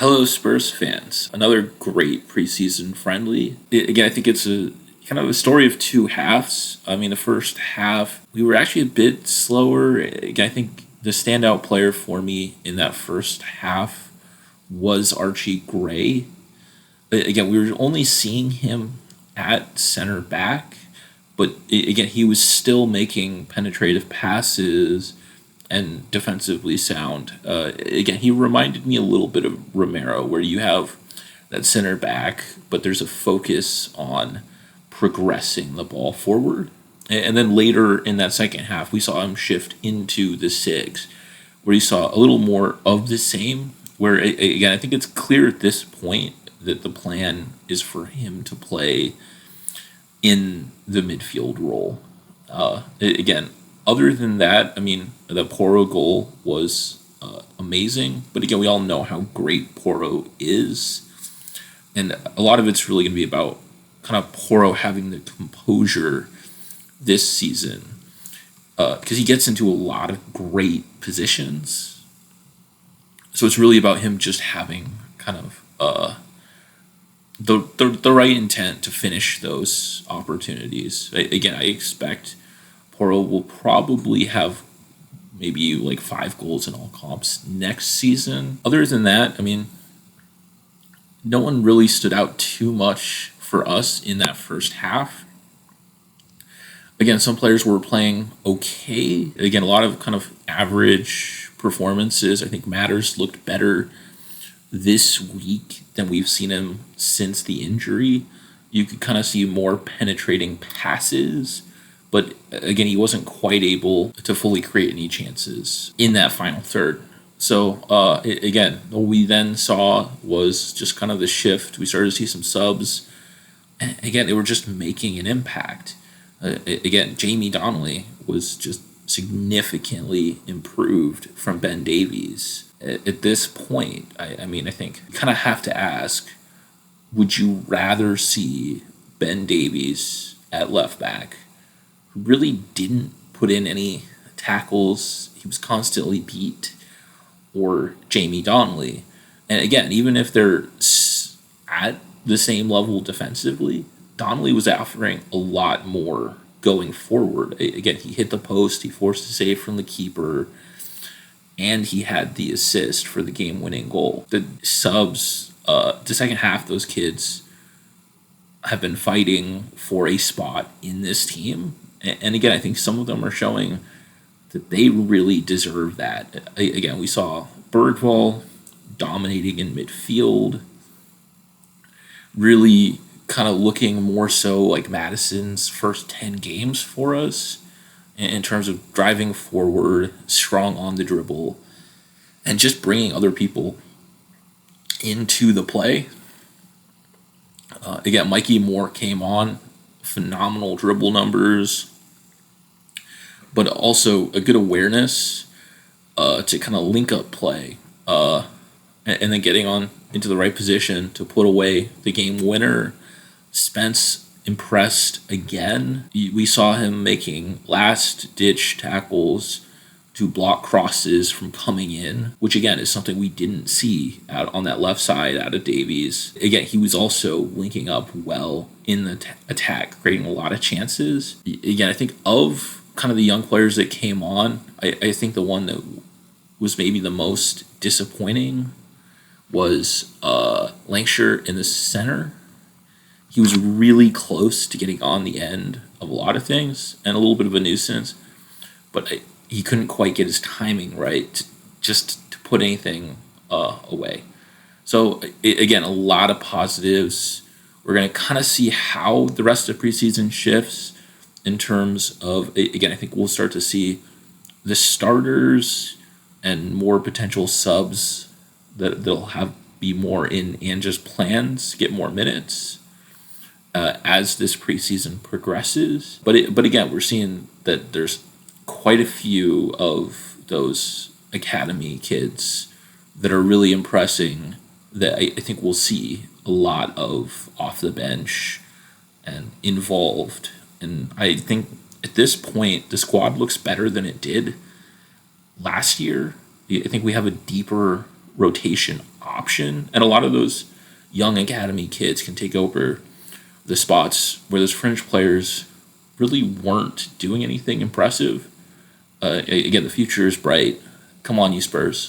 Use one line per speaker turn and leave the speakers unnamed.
Hello, Spurs fans. Another great preseason friendly. Again, I think it's a kind of a story of two halves. I mean, the first half, we were actually a bit slower. Again, I think the standout player for me in that first half was Archie Gray. Again, we were only seeing him at center back, but again, he was still making penetrative passes and defensively sound. Again, he reminded me a little bit of Romero, where you have that center back, but there's a focus on progressing the ball forward. And then later in that second half, we saw him shift into the six, where you saw a little more of the same. Where, again, I think it's clear at this point that the plan is for him to play in the midfield role. Again, other than that, I mean, the Porro goal was amazing. But again, we all know how great Porro is. And a lot of it's really going to be about kind of Porro having the composure this season. Because he gets into a lot of great positions. So it's really about him just having kind of the right intent to finish those opportunities. Again, I expect Porro will probably have maybe like 5 goals in all comps next season. Other than that, I mean, no one really stood out too much for us in that first half. Again, some players were playing okay. Again, a lot of kind of average performances. I think Matters looked better this week than we've seen him since the injury. You could kind of see more penetrating passes, but again, he wasn't quite able to fully create any chances in that final third. So again, what we then saw was just kind of the shift. We started to see some subs. And again, they were just making an impact. Again, Jamie Donnelly was just significantly improved from Ben Davies. At this point, I mean, I think you kind of have to ask, would you rather see Ben Davies at left back, who really didn't put in any tackles, he was constantly beat, or Jamie Donnelly? And again, even if they're at the same level defensively, Donnelly was offering a lot more going forward. Again, he hit the post, he forced a save from the keeper, and he had the assist for the game-winning goal. The subs, the second half, those kids have been fighting for a spot in this team. And again, I think some of them are showing that they really deserve that. Again, we saw Bergvall dominating in midfield, really kind of looking more so like Madison's first 10 games for us in terms of driving forward, strong on the dribble, and just bringing other people into the play. Again, Mikey Moore came on, phenomenal dribble numbers, but also a good awareness to kind of link up play, and then getting on into the right position to put away the game winner. Spence impressed again. We saw him making last-ditch tackles to block crosses from coming in, which again is something we didn't see out on that left side out of Davies. Again, he was also linking up well in the attack, creating a lot of chances. Again, I think of kind of the young players that came on, I think the one that was maybe the most disappointing was Lancashire in the center. He was really close to getting on the end of a lot of things and a little bit of a nuisance, but he couldn't quite get his timing right to put anything away. So again, a lot of positives. We're going to kind of see how the rest of preseason shifts in terms of, again, I think we'll start to see the starters and more potential subs that they'll have be more in Ange's plans, get more minutes as this preseason progresses. But again, we're seeing that there's quite a few of those academy kids that are really impressing that I think we'll see a lot of off the bench and involved. And I think at this point, the squad looks better than it did last year. I think we have a deeper rotation option, and a lot of those young academy kids can take over the spots where those fringe players really weren't doing anything impressive. Again, the future is bright. Come on, you Spurs.